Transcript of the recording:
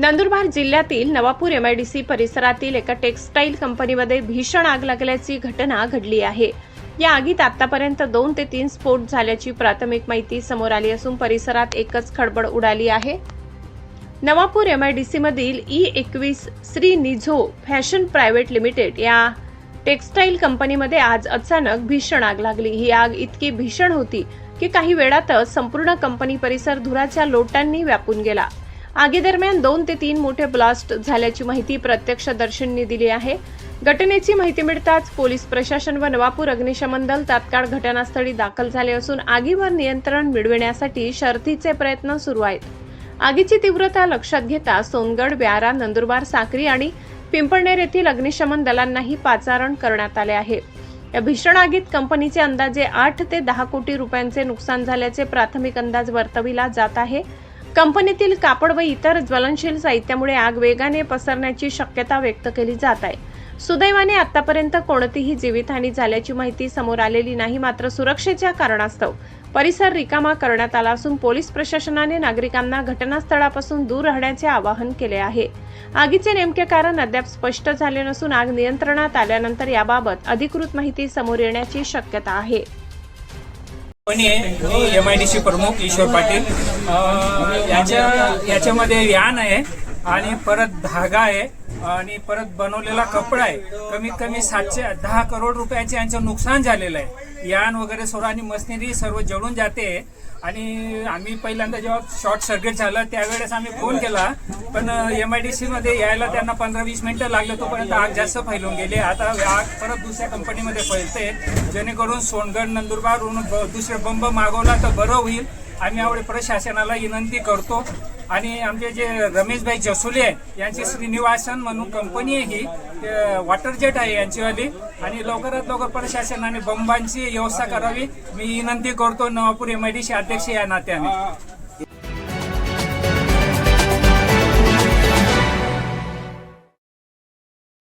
नंदुरबार जिल्ह्यातील नवापूर एमआयडीसी परिसरातील एका टेक्सटाईल कंपनीमध्ये भीषण आग लागल्याची घटना घडली आहे। या आगीत आतापर्यंत 2 ते 3 स्फोट झाल्याची प्राथमिक माहिती समोर आली असून परिसरात एकच खळबळ उडाली आहे। नवापूर एमआयडीसी मधील E21 श्री निझो फॅशन प्रायव्हेट लिमिटेड या टेक्सटाईल कंपनीमध्ये आज अचानक भीषण आग लागली। ही आग इतकी भीषण होती की काही वेळातच संपूर्ण कंपनी परिसर धुराच्या लोटांनी व्यापून गेला। आगीदरम्यान 2 ते 3 मोठे ब्लास्ट झाल्याची माहिती प्रत्यक्षदर्शींनी दिली आहे। घटनेची माहिती मिळताच पोलीस प्रशासन व नवापूर अग्निशमन दल तात्काळ घटनास्थळी दाखल झाले असून आगीवर नियंत्रण मिळविण्यासाठी शर्थीचे प्रयत्न सुरू आहेत। आगीची तीव्रता लक्षात घेता सोनगड, व्यारा, नंदुरबार, साक्री आणि पिंपळनेर येथील अग्निशमन दलांनाही पाचारण करण्यात आले आहे। या भीषण आगीत कंपनीचे अंदाजे 8 ते 10 कोटी रुपयांचे नुकसान झाल्याचे प्राथमिक अंदाज वर्तविला जात आहे। कंपनीतील कापड व इतर ज्वलनशील साहित्यामुळे आग वेगाने पसरण्याची शक्यता व्यक्त केली जात आहे। सुदैवाने आतापर्यंत कोणतीही जीवितहानी झाल्याची माहिती समोर आलेली नाही। मात्र सुरक्षेच्या कारणास्तव परिसर रिकामा करण्यात आला असून पोलीस प्रशासनाने नागरिकांना घटनास्थळापासून दूर राहण्याचे आवाहन केले आहे। आगीचे नेमके कारण अद्याप स्पष्ट झाले नसून आग नियंत्रणात आल्यानंतर याबाबत अधिकृत माहिती समोर येण्याची शक्यता आहे। एमआयडीसी प्रमुख ईश्वर पाटील याच्यामध्ये यान आहे आणि परत धागा आहे आणि परत बनवलेला कपडा आहे। कमीत कमी 710 करोड रुपयाचे यांचं नुकसान झालेलं आहे। यान वगैरे सर्व आणि मशिनरी सर्व जळून जाते आणि आम्ही पहिल्यांदा जेव्हा शॉर्ट सर्किट झालं त्यावेळेस आम्ही फोन केला, पण एमआयडीसी मध्ये यायला त्यांना 15-20 मिनिटं लागले, तोपर्यंत आग जास्त फैलून गेली। आता आग परत दुसऱ्या कंपनीमध्ये फैलते, जेणेकरून सोनगड, नंदुरबारहून दुसरे बंब मागवला तर बरं होईल। आम्ही यावेळी प्रशासनाला विनंती करतो आणि आमचे जे रमेशभाई जसुले यांची श्रीनिवासन म्हणून कंपनी आहे, ही वॉटर जेट आहे यांचीवाली, आणि लवकरात लवकर प्रशासनाने बंबांची व्यवस्था करावी मी विनंती करतो नवापूर एमआयडीसी अध्यक्ष या नात्याने।